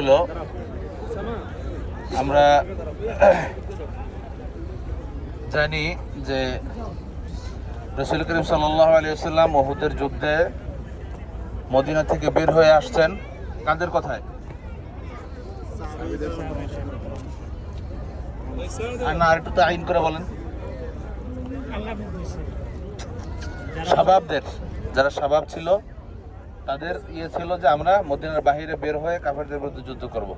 হইল আমরা জানি যে রাসূল করিম সাল্লাল্লাহু আলাইহি ওয়াসাল্লাম উহুদের যুদ্ধে মদিনা থেকে বের হয়ে আসছেন কাদের কথায়? না আরেকটু তো আইন করে বলেন। শাবাবদের, যারা শাবাব ছিল তাদের ছিল যে আমরা মদিনার বাহিরে বের হয়ে কাফেরদের বিরুদ্ধে যুদ্ধ করব।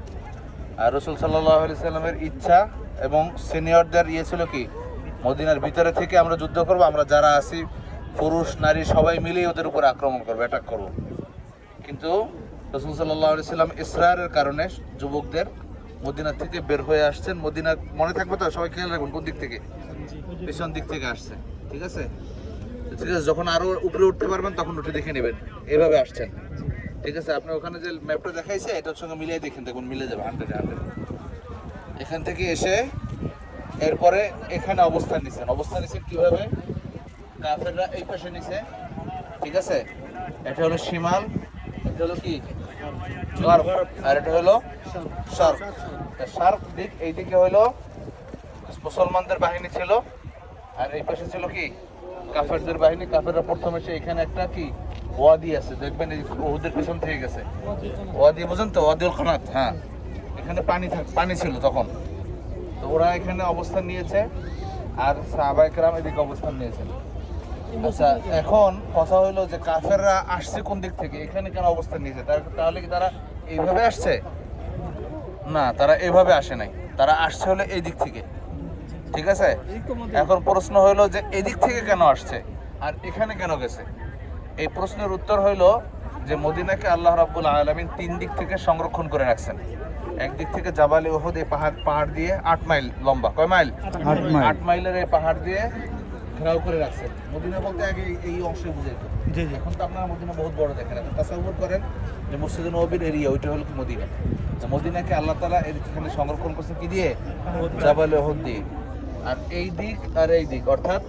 আর রাসূল সাল্লাল্লাহু আলাইহি সাল্লামের ইচ্ছা এবং সিনিয়রদের ছিল কি মদিনার ভিতরে থেকে আমরা যুদ্ধ করব, আমরা যারা আছি পুরুষ নারী সবাই মিলেই ওদের উপর আক্রমণ করবো, অ্যাটাক করব। কিন্তু রাসূল সাল্লাল্লাহু আলাইহি সাল্লাম ইসরারের কারণে যুবকদের মদিনা থেকে বের হয়ে আসছেন। মদিনা মনে থাকবে তো, সবাই খেয়াল রাখবেন কোন দিক থেকে, পেছন দিক থেকে আসছে। ঠিক আছে, ঠিক আছে, যখন আরো উপরে উঠতে পারবেন তখন উঠে দেখে নেবেন এভাবে আসছেন। ঠিক আছে, আপনি ওখানে যে ম্যাপটা দেখাইছে এটার সঙ্গে মিলিয়ে দেখেন, দেখুন মিলে যাবে 100 এখান থেকে এসে এরপরে এখানে অবস্থান নিছেন কিভাবে? কাফেররা এই পাশে নিছে, ঠিক আছে, এটা হলো শিমাল, এটা হলো কি গর্ব, আর এটা হলো শার্ক। শার্ক দিক, এই দিকে হলো মুসলমানদের বাহিনী ছিল, আর এই পাশে ছিল কি কাফেরদের বাহিনী। কাফেররা প্রথমে এসে এখানে একটা কি ওয়াদি আছে, দেখবেন এই উহুদের পিছন থেকে গেছে ওয়াদি, বুঝেন তো, ওয়াদিউল কানাত। হ্যাঁ, এখানে পানি ছিল তখন, তো ওরা এখানে অবস্থান নিয়েছে আর সাহাবায়ে কেরাম এদিকে অবস্থান নিয়েছেন। আচ্ছা, এখন কথা হলো যে কাফেররা আসছে কোন দিক থেকে, এখানে কেন অবস্থান নিয়েছে? তাহলে কি তারা এইভাবে আসছে? না, তারা এইভাবে আসে নাই, তারা আসছে হলো এই দিক থেকে। ঠিক আছে, এখন প্রশ্ন হইলো যে এদিক থেকে কেন আসছে আর এখানে কেন গেছে? এই প্রশ্নের উত্তর হইলো যে মদিনাকে আল্লাহ রাব্বুল আলামিন 3 দিক থেকে সংরক্ষণ করে রাখছেন। একদিক থেকে জাবালে উহুদ, এই পাহাড় দিয়ে 8 মাইল লম্বা, কয় মাইল? 8 মাইলের এই পাহাড় দিয়ে ঘেরাও করে রাখছেন। মদিনা বলতে আগে এই অংশে বুঝাইতো, এখন তো আপনারা মদিনা বহুত বড় দেখেন। এখন তাসাউর করেন যে মসজিদ নববীর এরিয়া, ওইটা হলো কি মদিনা। মদিনাকে আল্লাহ তাআলা এখানে সংরক্ষণ করছে কি দিয়ে? জাবালে উহুদ দিয়ে। আর এই দিক আর এই দিক, অর্থাৎ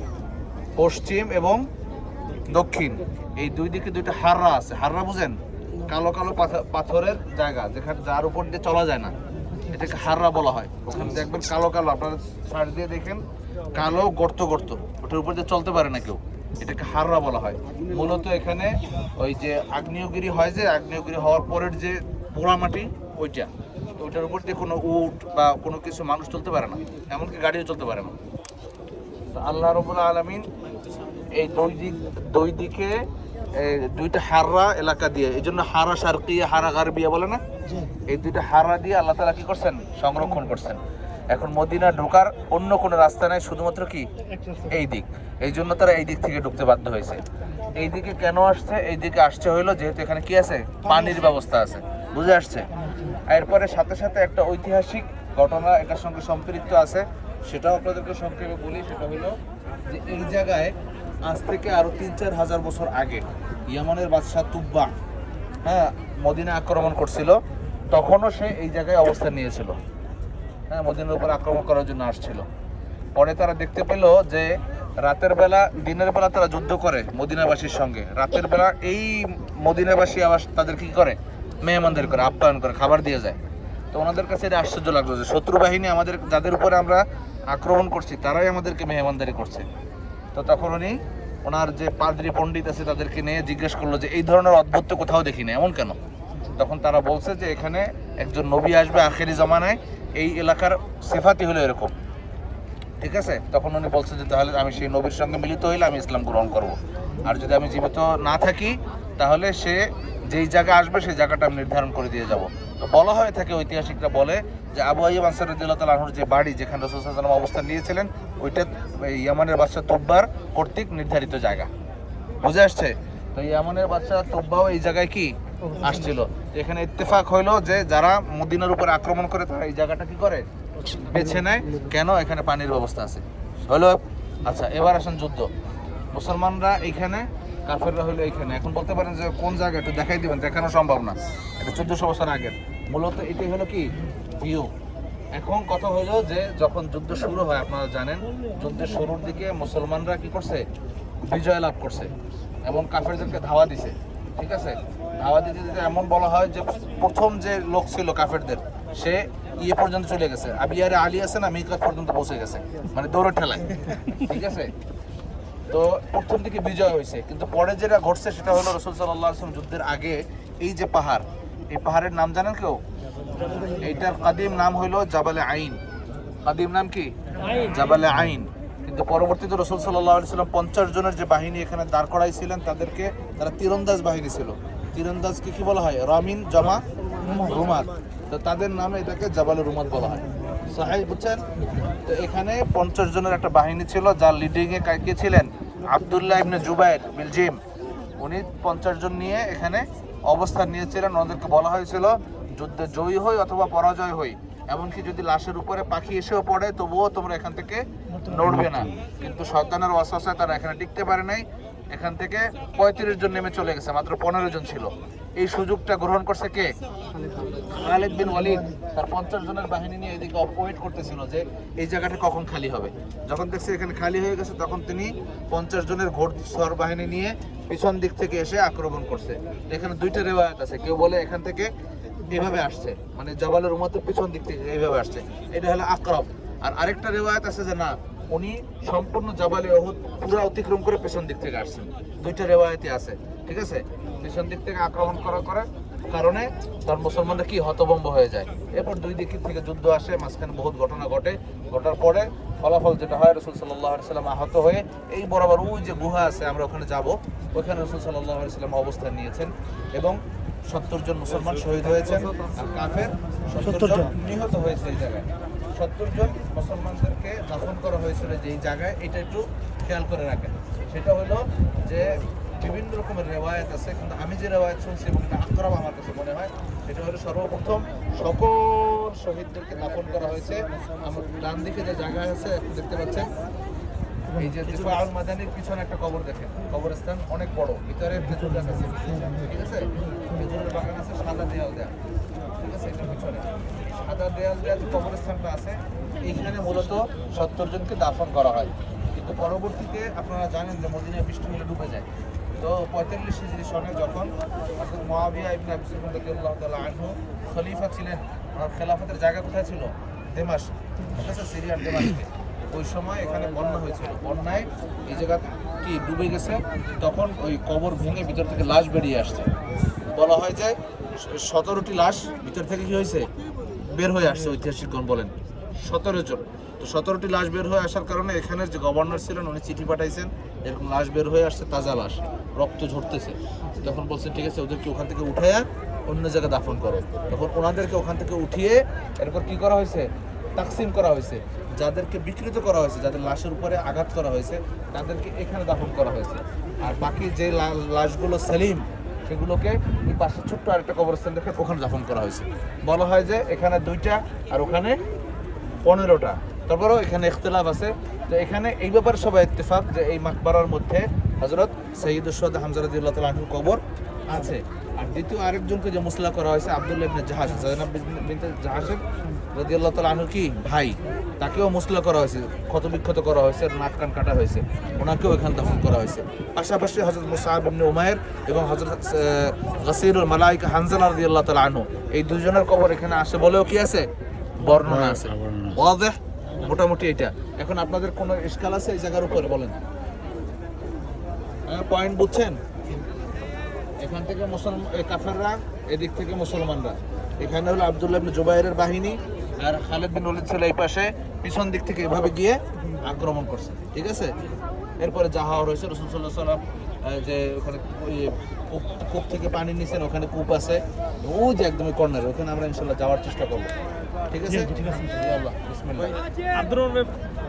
পশ্চিম এবং দক্ষিণ, এই দুই দিকে দুইটা হাররা আছে। হাররা বুঝেন? কালো কালো পাথরের জায়গা, যেখানে যার উপর দিয়ে চলা যায় না, এটাকে হাররা বলা হয়। ওখানে দেখবেন কালো কালো, আপনারা সাইড দিয়ে দেখেন কালো গর্ত গর্ত, ওটার উপর দিয়ে চলতে পারে না কেউ, এটাকে হাররা বলা হয়। মূলত এখানে ওই যে আগ্নেয়গিরি হয়, যে আগ্নেয়গিরি হওয়ার পরের যে পোড়া মাটি, ওইটা, ওইটার উপর দিয়ে কোনো উট বা কোনো কিছু মানুষ চলতে পারে না, এমনকি গাড়িও চলতে পারে না। আল্লাহ রাব্বুল আলামিন এই দুই দিকে দুইটা হাররা এলাকা দিয়ে, এই জন্য হারা শারকিয়া হারা গারবিয়া বলে না, এই দুইটা হাররা দিয়ে আল্লাহ তাআলা কি করছেন? সংরক্ষণ করছেন। এখন মদিনা ঢোকার অন্য কোনো রাস্তা নাই, শুধুমাত্র কি এই দিক। এই জন্য তারা এই দিক থেকে ঢুকতে বাধ্য হয়েছে। এই দিকে কেন আসছে? এই দিকে আসছে হইলো যেহেতু এখানে কি আছে? পানির ব্যবস্থা আছে, বুঝে আসছে। এরপরে সাথে সাথে একটা ঐতিহাসিক ঘটনা এটার সঙ্গে সম্পৃক্ত আছে, সেটাও আপনাদেরকে সংক্ষেপে বলি। সেটা হলো যে এই জায়গায় আজ থেকে আরো 3-4 হাজার বছর আগে ইয়ামানের বাদশাহ তুব্বা, হ্যাঁ, মদিনা আক্রমণ করছিল, তখনও সে এই জায়গায় অবস্থান নিয়েছিল। হ্যাঁ, মদিনার উপর আক্রমণ করার জন্য আসছিল। পরে তারা দেখতে পেল যে রাতের বেলা, দিনের বেলা তারা যুদ্ধ করে মদিনাবাসীর সঙ্গে, রাতের বেলা এই মদিনাবাসী আবার তাদের কি করে? মেহমানদের করে, আপ্যায়ন করে, খাবার দিয়ে যায়। তো ওনাদের কাছে এটা আশ্চর্য লাগলো যে শত্রু বাহিনী আমাদের, যাদের উপরে আমরা আক্রমণ করছি, তারাই আমাদেরকে মেহমানদারি করছে। তো তখন ওনার যে পাদ্রী পণ্ডিত আছে তাদেরকে নিয়ে জিজ্ঞেস করলো যে এই ধরনের অদ্ভুত তো কোথাও দেখিনি, এমন কেন? তখন তারা বলছে যে এখানে একজন নবী আসবে আখেরি জামানায়, এই এলাকার সিফাতি হলো এরকম। ঠিক আছে, তখন উনি বলছে যে তাহলে আমি সেই নবীর সঙ্গে মিলিত হইলে আমি ইসলাম গ্রহণ করব, আর যদি আমি জীবিত না থাকি তাহলে সে যেই জায়গা আসবে সেই জায়গাটা আমি নির্ধারণ করে দিয়ে যাব। তো বলা হয়ে থাকে, ঐতিহাসিকরা বলে যে আবু আইয়ুব আনসারী রাদিয়াল্লাহু তাআলা আনহুর যে বাড়ি, যেখানে রাসূল সাল্লাল্লাহু আলাইহি ওয়াসাল্লাম অবস্থান নিয়েছিলেন, ওইটা ইয়ামানের বাদশা তুব্বার কর্তৃক নির্ধারিত জায়গা, বুঝে আসছে? তো ইয়ামানের বাদশা তুব্বাও এই জায়গায় কি আসছিল। এখানে ইত্তেফাক হইলো যে যারা মদিনার উপর আক্রমণ করে তারা এই জায়গাটা কি করে? বেছে নেয়। কেন? এখানে পানির ব্যবস্থা আছে হলো। আচ্ছা, এবার আসেন যুদ্ধ। মুসলমানরা এইখানে, কাফেররা হলো এইখানে। এখন বলতে পারেন যে কোন জায়গা, একটু দেখাই দিবেন? দেখানো সম্ভব না, এটা 1400 বছর আগের। মূলত এটাই হলো কি ভিউ। এখন কথা হলো যে যখন যুদ্ধ শুরু হয়, আপনারা জানেন যুদ্ধের শুরুর দিকে মুসলমানরা কি করছে? বিজয় লাভ করছে এবং কাফেরদেরকে ধাওয়া দিছে। ঠিক আছে, ধাওয়া দিতে দিতে এমন বলা হয় যে প্রথম যে লোক ছিল কাফেরদের সে ইয়ে পর্যন্ত চলে গেছে, আবিয়ারে আলী আছে না, মিকাত পর্যন্ত পৌঁছে গেছে, মানে দৌড়ে ঠেলায়, ঠিক আছে। তো প্রথম দিকে বিজয় হয়েছে, কিন্তু পরে যেটা ঘটছে সেটা হলো রাসূল সাল্লাল্লাহু আলাইহি ওয়াসাল্লাম যুদ্ধের আগে এই যে পাহাড়, এই পাহাড়ের নাম জানেন কেউ? এইটার কাদিম নাম হলো জাবালে আইন। কাদিম নাম কি? জাবালে আইন। কিন্তু পরবর্তীতে রাসূল সাল্লাল্লাহু আলাইহি ওয়াসাল্লাম 50 জনের যে বাহিনী এখানে দাঁড় করাইছিলেন তাদেরকে, তারা তীরন্দাজ বাহিনী ছিল। তীরন্দাজকে কি বলা হয়? রামিন জামা রুমাত। তো তাদের নামে এটাকে জাবালে রুমাত বলা হয়। সাহাই বুঝছেন? তো এখানে 50 জনের একটা বাহিনী ছিল, যার লিডিং এ কে ছিলেন? আব্দুল্লাহ ইবনে জুবাইর বিলজিম। উনি 50 জন নিয়ে এখানে অবস্থান নিয়েছিলেন। ওনাদেরকে বলা হয়েছিল যুদ্ধে জয়ী হই অথবা পরাজয় হই, এমনকি যদি লাশের উপরে পাখি এসেও পড়ে তবুও তোমরা এখান থেকে নড়বে না। কিন্তু শয়তানের ওয়াসওয়াসায় তারা এখানে টিকতে পারে নাই। এখান থেকে 35 জন নেমে চলে গেছে, মাত্র 15 জন ছিল। এই সুযোগটা গ্রহণ করছে কে? খালিদ বিন ওয়ালিদ। তার 50 জনের বাহিনী নিয়ে এদিকে ওয়েট করতেছিল যে এই জায়গাটা কখন খালি হবে। যখন দেখছে এখানে খালি হয়ে গেছে তখন তিনি 50 জনের ঘোড়সওয়ার বাহিনী নিয়ে পিছন দিক থেকে এসে আক্রমণ করছে। এখানে দুইটা রেওয়ায়াত আছে, কেউ বলে এখান থেকে এভাবে আসছে, মানে জাবালের রুমাতের পিছন দিক থেকে এইভাবে আসছে, এটা হলো আকরাব। আর আরেকটা রেওয়ায়াত আছে যে না, উনি সম্পূর্ণ জাবালে উহুদ পুরো অতিক্রম করে পেছন দিক থেকে আসছেন। দুইটা রেওয়ায়াতই আছে, ঠিক আছে। পেছন দিক থেকে আক্রমণ করার কারণে তার মুসলমানরা কি হতভম্ব হয়ে যায়। এরপর দুই দিক থেকে যুদ্ধ আসে, মাঝখানে বহুত ঘটনা ঘটে। ঘটার পরে ফলাফল যেটা হয়, রাসূল সাল্লাল্লাহু আলাইহি ওয়াসাল্লাম আহত হয়ে এই বরাবর ওই যে গুহা আছে, আমরা ওখানে যাব, ওখানে রাসূল সাল্লাল্লাহু আলাইহি ওয়াসাল্লাম অবস্থান নিয়েছেন এবং 70 জন মুসলমান শহীদ হয়েছেন আর কাফের 70 জন নিহত হয়েছে। এই জায়গায় 70 জন মুসলমানদেরকে দাফন করা হয়েছিল যেই জায়গায়, এটা একটু খেয়াল করে রাখেন। সেটা হলো যে বিভিন্ন রকমের রেওয়ায়াত আছে, কিন্তু আমি যে রেওয়ায়াত শুনছি এবং এটা আকরাব আমার কাছে মনে হয়, এটা হলো সর্বপ্রথম সকল শহীদদেরকে দাফন করা হয়েছে। আমার ডান দিকে যে জায়গা আছে দেখতে পাচ্ছেন, এই যে দিফাউল মাদানির পিছনে একটা কবর দেখেন, কবরস্থান অনেক বড়, ভিতরে খেজুর গাছ আছে, ঠিক আছে, খেজুরের বাগান আছে, সাদা দেয়াল দেয়া, ঠিক আছে, এটার পিছনে সাদা দেয়াল দেয়া যে কবরস্থানটা আছে, এইখানে মূলত 70 জনকে দাফন করা হয়। কিন্তু পরবর্তীতে আপনারা জানেন যে মদিনায় বৃষ্টি হলে ডুবে যায়। তো 45 হিজরি সনে যখন হযরত মুআবিয়া ইবনে আবি সুফিয়ান রাদিয়াল্লাহু তাআলা আনহু খলিফা ছিলেন, আর খেলাফতের জায়গা কোথায় ছিল? দামেস্ক, ঠিক আছে, সিরিয়ার দামেস্কে। ওই সময় এখানে বন্যা হয়েছিল, বন্যায় এই জায়গা কি ডুবে গেছে। তখন ওই কবর ভেঙে ভিতর থেকে লাশ বেরিয়ে আসছে। বলা হয় যে 17টি লাশ ভিতর থেকে কি হয়েছে? বের হয়ে আসছে। ঐতিহাসিকগণ বলেন 17 জন। তো 17টি লাশ বের হয়ে আসার কারণে এখানের যে গভর্নর ছিলেন উনি চিঠি পাঠাইছেন, এরকম লাশ বের হয়ে আসছে, তাজা লাশ, রক্ত ঝরতেছে। তখন বলছেন ঠিক আছে, ওদেরকে ওখান থেকে উঠাইয়া অন্য জায়গায় দাফন করো। তখন ওনাদেরকে ওখান থেকে উঠিয়ে এরপর কি করা হয়েছে? তাকসিম করা হয়েছে। যাদেরকে বিকৃত করা হয়েছে, যাদের লাশের উপরে আঘাত করা হয়েছে, তাদেরকে এখানে দাফন করা হয়েছে। আর বাকি যে লাশগুলো সেলিম, সেগুলোকে এই পাশে ছোট্ট আরেকটা কবরস্থান দেখে ওখানে দাফন করা হয়েছে। বলা হয় যে এখানে 2টা আর ওখানে 15টা। তারপরেও এখানে ইখতিলাফ আছে। তো এখানে এই ব্যাপারে সবাই ইত্তেফাক যে এই মাকবারার মধ্যে হযরত সাইয়্যিদুশ শুহাদা হামজা রাদিয়াল্লাহু তাআলা আনহুর কবর আছে। আর দ্বিতীয় আরেকজনকে যে মুসলা করা হয়েছে, আব্দুল্লাহ ইবনে জাহাশ, যায়েনাব বিনতে জাহাশ রাদিয়াল্লাহু তাআলা আনহু কি ভাই, তাকেও মুসলা করা হয়েছে, ক্ষতবিক্ষত করা হয়েছে, নাক কান কাটা হয়েছে, ওনাকেও এখানে দাফন করা হয়েছে। পাশাপাশি হযরত মুসআব ইবনে উমাইর এবং হযরত গাসিরুল মালায়েকা হানজালা রাদিয়াল্লাহু তাআলা আনহু, এই দুজনের কবর এখানে আসে বলেও কি আছে? বর্ণনা আছে। ওয়াজিহ? মোটামুটি এটা। এখন আপনাদের কোনো ইশকাল আছে এই জায়গার উপরে? বলেন, পয়েন্ট বুঝছেন? এখান থেকে কাফেররা, এদিক থেকে মুসলমানরা। এখানে হলো আব্দুল্লাহ ইবনে জুবাইরের বাহিনী, আর খালিদ বিন ওয়ালিদ ছিল এই পাশে, পিছন দিক থেকে এভাবে গিয়ে আক্রমণ করছে, ঠিক আছে। এরপরে যা হওয়ার হয়েছে, রাসূল সাল্লাল্লাহু আলাইহি ওয়াসাল্লাম যে ওখানে কূপ থেকে পানি নিছেন, ওখানে কূপ আছে, ওই যে একদম কর্নারে, ওখানে আমরা ইনশাআল্লাহ যাওয়ার চেষ্টা করবো, ঠিক আছে। আল্লাহ বিসমিল্লাহ।